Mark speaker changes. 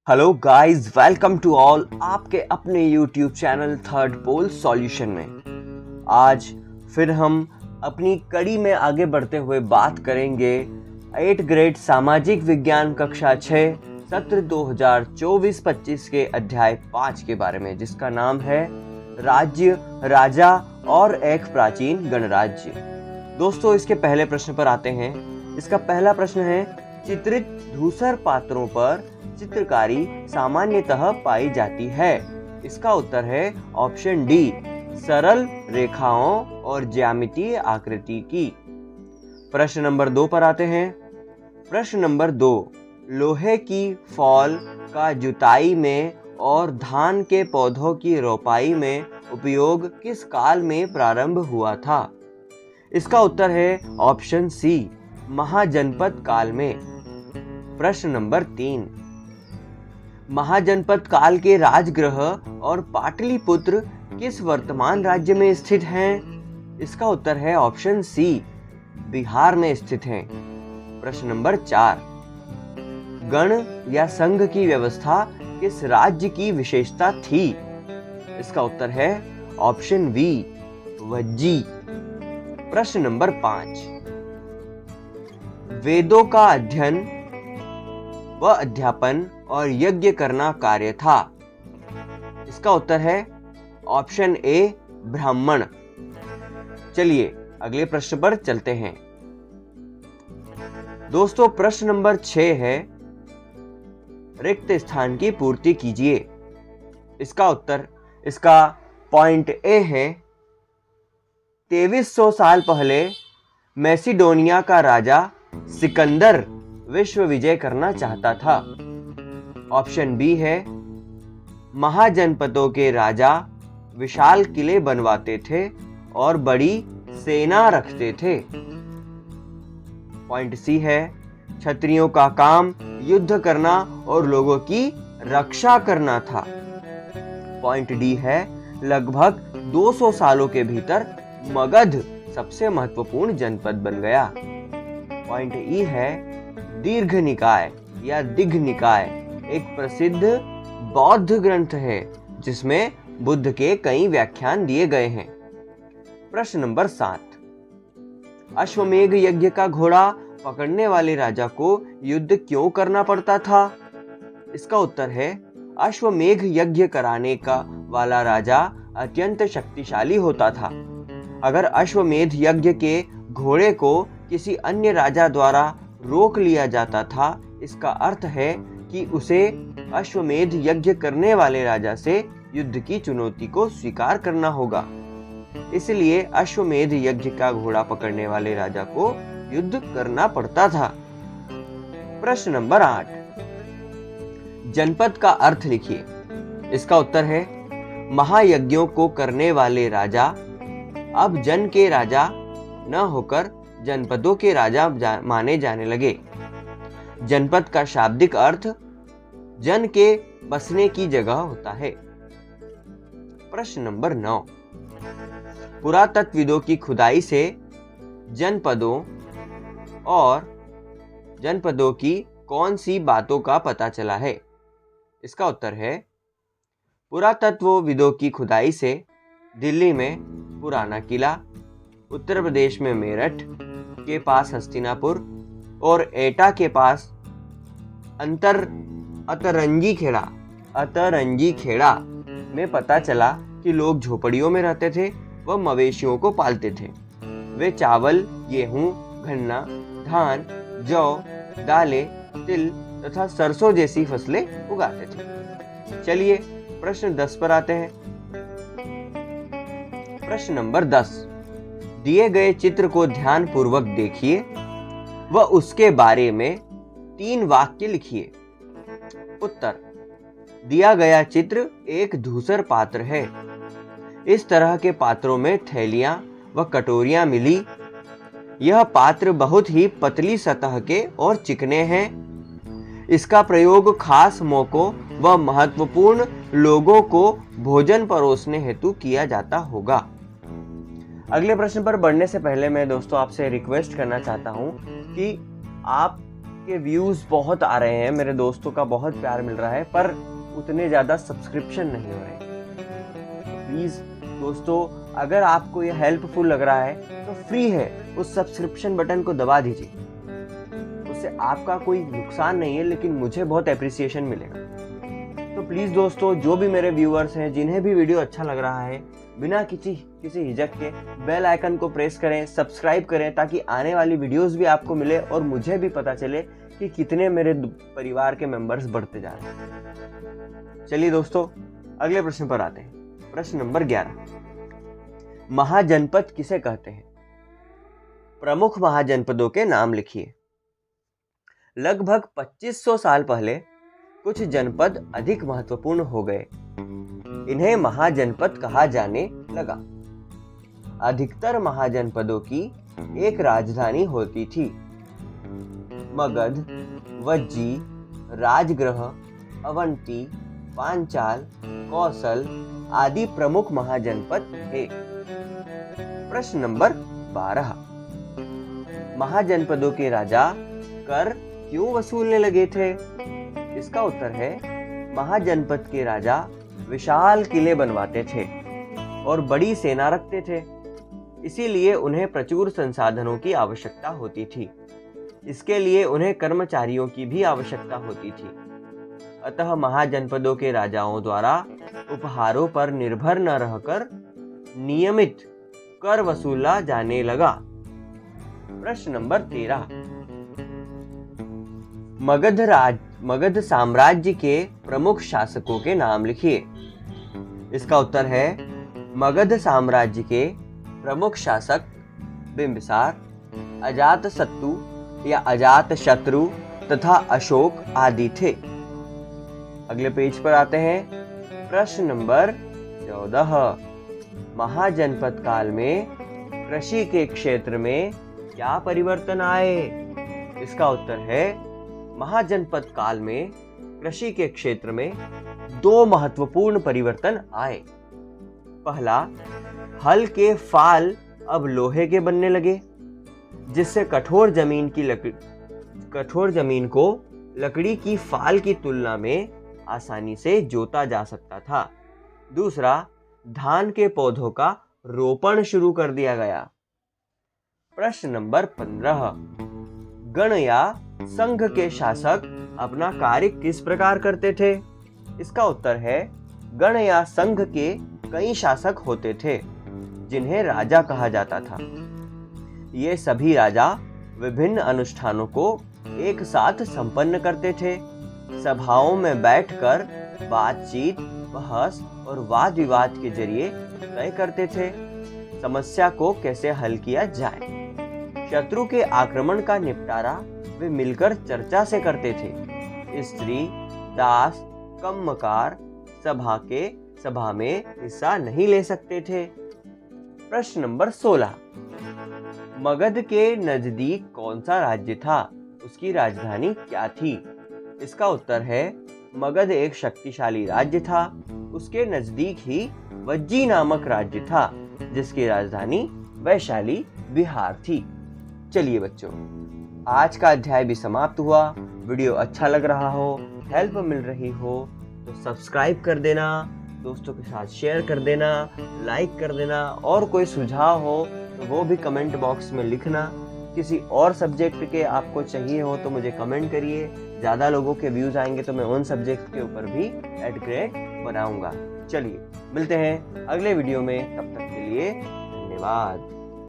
Speaker 1: Hello guys, welcome to all आपके अपने YouTube channel third pole solution में। आज फिर हम अपनी कड़ी में आगे बढ़ते हुए बात करेंगे 8th ग्रेड सामाजिक विज्ञान कक्षा 6 सत्र 2024-25 के अध्याय 5 के बारे में, जिसका नाम है राज्य, राजा और एक प्राचीन गणराज्य। दोस्तों, इसके पहले प्रश्न पर आते हैं। इसका पहला प्रश्न है, चित्रित धूसर पात्रों पर चित्रकारी सामान्यतः पाई जाती है। इसका उत्तर है ऑप्शन डी, सरल रेखाओं और ज्यामितीय आकृति की। प्रश्न नंबर 2 पर आते हैं। प्रश्न नंबर 2, लोहे की फॉल का जुताई में और धान के पौधों की रोपाई में उपयोग किस काल में प्रारंभ हुआ था? इसका उत्तर है ऑप्शन सी, महाजनपद काल में। प्रश्न नंबर 3, महाजनपद काल के राजगृह और पाटलिपुत्र किस वर्तमान राज्य में स्थित हैं? इसका उत्तर है ऑप्शन सी, बिहार में स्थित हैं। प्रश्न नंबर 4, गण या संघ की व्यवस्था किस राज्य की विशेषता थी? इसका उत्तर है ऑप्शन बी, वज्जी। प्रश्न नंबर 5, वेदों का अध्ययन व अध्यापन और यज्ञ करना कार्य था। इसका उत्तर है ऑप्शन ए, ब्राह्मण। चलिए अगले प्रश्न पर चलते हैं। दोस्तों, प्रश्न नंबर 6 है, रिक्त स्थान की पूर्ति कीजिए। इसका पॉइंट ए है, 2300 साल पहले मैसिडोनिया का राजा सिकंदर विश्व विजय करना चाहता था। ऑप्शन बी है, महाजनपदों के राजा विशाल किले बनवाते थे और बड़ी सेना रखते थे। पॉइंट सी है, क्षत्रियों का काम युद्ध करना और लोगों की रक्षा करना था। पॉइंट डी है, लगभग 200 सालों के भीतर मगध सबसे महत्वपूर्ण जनपद बन गया। पॉइंट ई है, दीर्घ निकाय या दिघ निकाय एक प्रसिद्ध बौद्ध ग्रंथ है जिसमें बुद्ध के कई व्याख्यान दिए गए हैं। प्रश्न नंबर 7, अश्वमेध यज्ञ का घोड़ा पकड़ने वाले राजा को युद्ध क्यों करना पड़ता था? इसका उत्तर है, अश्वमेध यज्ञ कराने का वाला राजा अत्यंत शक्तिशाली होता था। अगर अश्वमेध यज्ञ के घोड़े को किसी अन्य राजा द्वारा रोक लिया जाता था, इसका अर्थ है कि उसे अश्वमेध यज्ञ करने वाले राजा से युद्ध की चुनौती को स्वीकार करना होगा। इसलिए अश्वमेध यज्ञ का घोड़ा पकड़ने वाले राजा को युद्ध करना पड़ता था। प्रश्न नंबर 8, जनपद का अर्थ लिखिए। इसका उत्तर है, महायज्ञों को करने वाले राजा अब जन के राजा न होकर जनपदों के राजा माने जाने लगे। जनपद का शाब्दिक अर्थ जन के बसने की जगह होता है। प्रश्न नंबर 9, पुरातत्वविदों की खुदाई से जनपदों की कौन सी बातों का पता चला है? इसका उत्तर है, पुरातत्वविदों की खुदाई से दिल्ली में पुराना किला, उत्तर प्रदेश में मेरठ के पास हस्तिनापुर और एटा के पास अतरंगी खेड़ा में पता चला कि लोग झोपड़ियों में रहते थे व मवेशियों को पालते थे। वे चावल, गेहूं, गन्ना, धान, जौ, दालें, तिल तथा सरसों जैसी फसलें उगाते थे। चलिए प्रश्न 10 पर आते हैं। प्रश्न नंबर 10, दिए गए चित्र को ध्यान पूर्वक देखिए व उसके बारे में 3 वाक्य लिखिए। उत्तर, दिया गया चित्र एक धूसर पात्र है। इस तरह के पात्रों में थैलियां व कटोरियां मिली। यह पात्र बहुत ही पतली सतह के और चिकने हैं। इसका प्रयोग खास मौकों व महत्वपूर्ण लोगों को भोजन परोसने हेतु किया जाता होगा। अगले प्रश्न पर बढ़ने से पहले मैं दोस्तों आपसे रिक्वेस्ट करना चाहता हूं कि आप के व्यूज़ बहुत आ रहे हैं, मेरे दोस्तों का बहुत प्यार मिल रहा है, पर उतने ज़्यादा सब्सक्रिप्शन नहीं हो रहे। प्लीज़ दोस्तों, अगर आपको ये हेल्पफुल लग रहा है तो फ्री है, उस सब्सक्रिप्शन बटन को दबा दीजिए। उससे आपका कोई नुकसान नहीं है, लेकिन मुझे बहुत एप्रिसिएशन मिलेगा। तो प्लीज़ दोस्तों, जो भी मेरे व्यूअर्स हैं, जिन्हें भी वीडियो अच्छा लग रहा है, बिना किसी हिचक के बेल आइकन को प्रेस करें, सब्सक्राइब करें, ताकि आने वाली वीडियोस भी आपको मिले और मुझे भी पता चले कि कितने मेरे परिवार के मेंबर्स बढ़ते जा रहे हैं। चलिए दोस्तों, अगले प्रश्न पर आते हैं। प्रश्न नंबर 11, महाजनपद किसे कहते हैं? प्रमुख महाजनपदों के नाम लिखिए। लगभग 2500 साल पहले कुछ जनपद अधिक महत्वपूर्ण हो गए। इन्हें महाजनपद कहा जाने लगा। अधिकतर महाजनपदों की एक राजधानी होती थी। मगध, वज्जी, राजगृह, अवंती, पांचाल, कौशल आदि प्रमुख महाजनपद थे। प्रश्न नंबर 12, महाजनपदों के राजा कर क्यों वसूलने लगे थे? इसका उत्तर है, महाजनपद के राजा विशाल किले बनवाते थे और बड़ी सेना रखते थे, इसीलिए उन्हें प्रचुर संसाधनों की आवश्यकता होती थी। इसके लिए उन्हें कर्मचारियों की भी आवश्यकता होती थी। अतः महाजनपदों के राजाओं द्वारा उपहारों पर निर्भर न रहकर नियमित कर वसूला जाने लगा। प्रश्न नंबर 13, मगध साम्राज्य के प्रमुख शासकों के नाम लिखिए। इसका उत्तर है, मगध साम्राज्य के प्रमुख शासक बिंबिसार, अजातशत्रु या अजातशत्रु तथा अशोक आदि थे। अगले पेज पर आते हैं। प्रश्न नंबर 14, महाजनपद काल में कृषि के क्षेत्र में क्या परिवर्तन आए? इसका उत्तर है, महाजनपद काल में कृषि के क्षेत्र में 2 महत्वपूर्ण परिवर्तन आए। पहला, हल के फाल अब लोहे के बनने लगे, जिससे कठोर जमीन को लकड़ी की फाल की तुलना में आसानी से जोता जा सकता था। दूसरा, धान के पौधों का रोपण शुरू कर दिया गया। प्रश्न नंबर 15, गण या संघ के शासक अपना कार्य किस प्रकार करते थे? इसका उत्तर है, गण या संघ के कई शासक होते थे, जिन्हें राजा कहा जाता था। ये सभी राजा विभिन्न अनुष्ठानों को एक साथ संपन्न करते थे। सभाओं में बैठकर बातचीत, बहस और वाद विवाद के जरिए तय करते थे समस्या को कैसे हल किया जाए। शत्रु के आक्रमण का निपटारा वे मिलकर चर्चा से करते थे। स्त्री, दास, कम्मकार सभा में हिस्सा नहीं ले सकते थे। प्रश्न नंबर 16, मगध के नजदीक कौन सा राज्य था? उसकी राजधानी क्या थी? इसका उत्तर है, मगध एक शक्तिशाली राज्य था। उसके नजदीक ही वज्जी नामक राज्य था, जिसकी राजधानी वैशाली बिहार थी। चलिए बच्चों, आज का अध्याय भी समाप्त हुआ। वीडियो अच्छा लग रहा हो, हेल्प मिल रही हो तो सब्सक्राइब कर देना, दोस्तों के साथ शेयर कर देना, लाइक कर देना, और कोई सुझाव हो तो वो भी कमेंट बॉक्स में लिखना। किसी और सब्जेक्ट के आपको चाहिए हो तो मुझे कमेंट करिए। ज़्यादा लोगों के व्यूज आएंगे तो मैं उन सब्जेक्ट के ऊपर भी एड ग्रेड बनाऊंगा। चलिए मिलते हैं अगले वीडियो में, तब तक के लिए धन्यवाद।